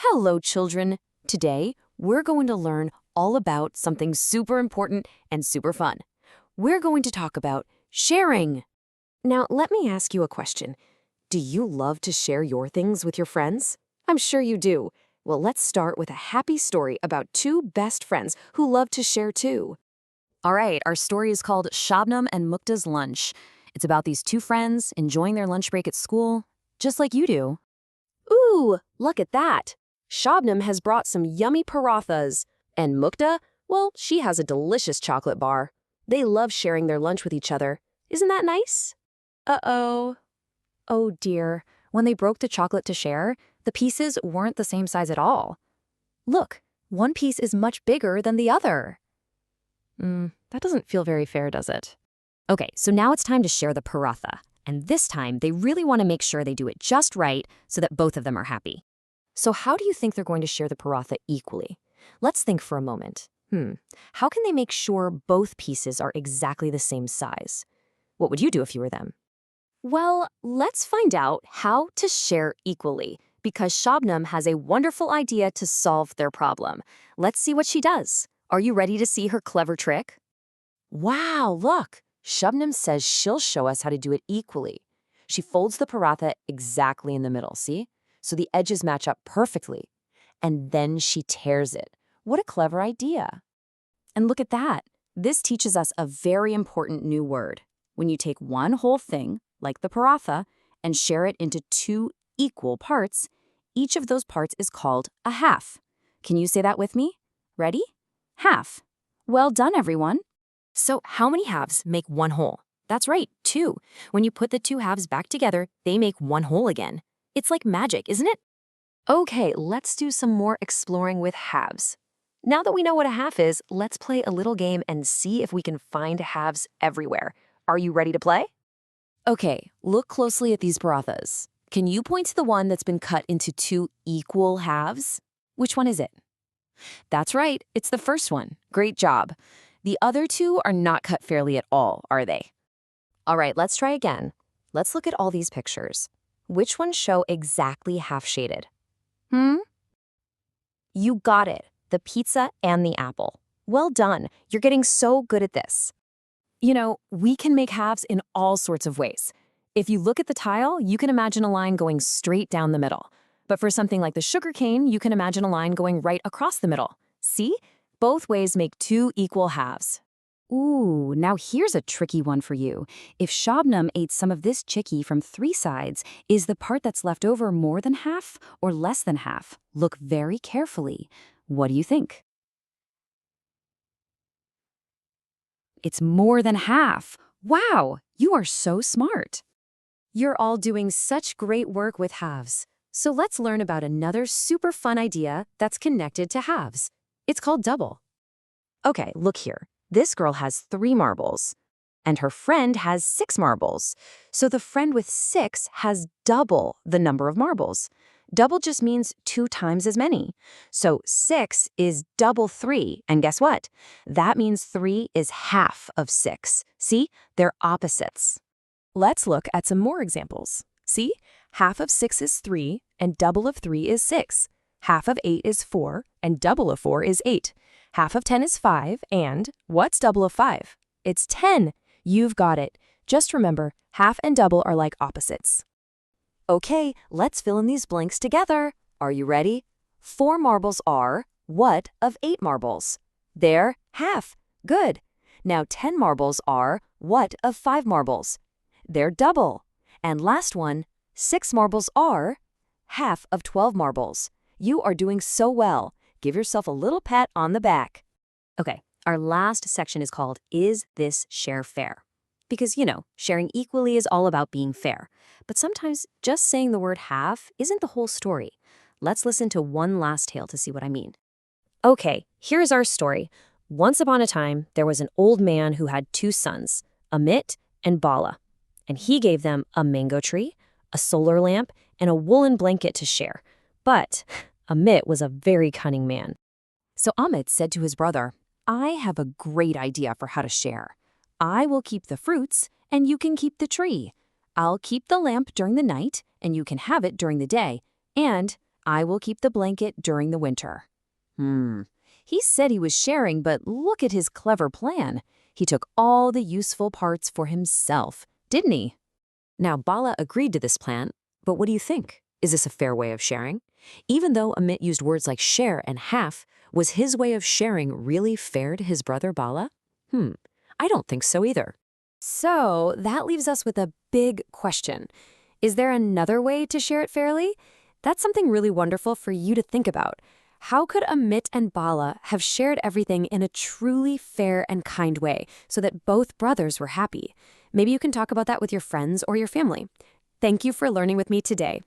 Hello, children. Today, we're going to learn all about something super important and super fun. We're going to talk about sharing. Now, let me ask you a question. Do you love to share your things with your friends? I'm sure you do. Well, let's start with a happy story about two best friends who love to share too. All right, our story is called Shabnam and Mukta's Lunch. It's about these two friends enjoying their lunch break at school, just like you do. Ooh, look at that. Shabnam has brought some yummy parathas. And Mukta, well, she has a delicious chocolate bar. They love sharing their lunch with each other. Isn't that nice? Uh-oh. Oh dear, when they broke the chocolate to share, the pieces weren't the same size at all. Look, one piece is much bigger than the other. That doesn't feel very fair, does it? Okay, so now it's time to share the paratha. And this time, they really want to make sure they do it just right so that both of them are happy. So how do you think they're going to share the paratha equally? Let's think for a moment. How can they make sure both pieces are exactly the same size? What would you do if you were them? Well, let's find out how to share equally, because Shabnam has a wonderful idea to solve their problem. Let's see what she does. Are you ready to see her clever trick? Wow, look! Shabnam says she'll show us how to do it equally. She folds the paratha exactly in the middle, see? So the edges match up perfectly. And then she tears it. What a clever idea. And look at that. This teaches us a very important new word. When you take one whole thing, like the paratha, and share it into two equal parts, each of those parts is called a half. Can you say that with me? Ready? Half. Well done, everyone. So how many halves make one whole? That's right, two. When you put the two halves back together, they make one whole again. It's like magic, isn't it? Okay, let's do some more exploring with halves. Now that we know what a half is, let's play a little game and see if we can find halves everywhere. Are you ready to play? Okay, look closely at these parathas. Can you point to the one that's been cut into two equal halves? Which one is it? That's right, it's the first one. Great job. The other two are not cut fairly at all, are they? All right, let's try again. Let's look at all these pictures. Which ones show exactly half-shaded? You got it, the pizza and the apple. Well done, you're getting so good at this. You know, we can make halves in all sorts of ways. If you look at the tile, you can imagine a line going straight down the middle. But for something like the sugar cane, you can imagine a line going right across the middle. See? Both ways make two equal halves. Ooh, now here's a tricky one for you. If Shabnam ate some of this chicky from three sides, is the part that's left over more than half or less than half? Look very carefully. What do you think? It's more than half. Wow, you are so smart. You're all doing such great work with halves. So let's learn about another super fun idea that's connected to halves. It's called double. Okay, look here. This girl has 3 marbles, and her friend has 6 marbles. So the friend with 6 has double the number of marbles. Double just means 2 times as many. So 6 is double 3, and guess what? That means 3 is half of 6. See? They're opposites. Let's look at some more examples. See? Half of 6 is 3, and double of 3 is 6. Half of 8 is 4, and double of 4 is 8. Half of 10 is 5, and what's double of 5? It's 10. You've got it. Just remember, half and double are like opposites. Okay, let's fill in these blanks together. Are you ready? 4 marbles are what of 8 marbles? They're half. Good. Now 10 marbles are what of 5 marbles? They're double. And last one, 6 marbles are half of 12 marbles. You are doing so well. Give yourself a little pat on the back. Okay, our last section is called Is This Share Fair? Because, you know, sharing equally is all about being fair. But sometimes just saying the word half isn't the whole story. Let's listen to one last tale to see what I mean. Okay, here's our story. Once upon a time, there was an old man who had 2 sons, Amit and Bala. And he gave them a mango tree, a solar lamp, and a woolen blanket to share. But Amit was a very cunning man. So Amit said to his brother, I have a great idea for how to share. I will keep the fruits, and you can keep the tree. I'll keep the lamp during the night, and you can have it during the day. And I will keep the blanket during the winter. He said he was sharing, but look at his clever plan. He took all the useful parts for himself, didn't he? Now, Bala agreed to this plan, but what do you think? Is this a fair way of sharing? Even though Amit used words like share and half, was his way of sharing really fair to his brother Bala? I don't think so either. So that leaves us with a big question. Is there another way to share it fairly? That's something really wonderful for you to think about. How could Amit and Bala have shared everything in a truly fair and kind way so that both brothers were happy? Maybe you can talk about that with your friends or your family. Thank you for learning with me today.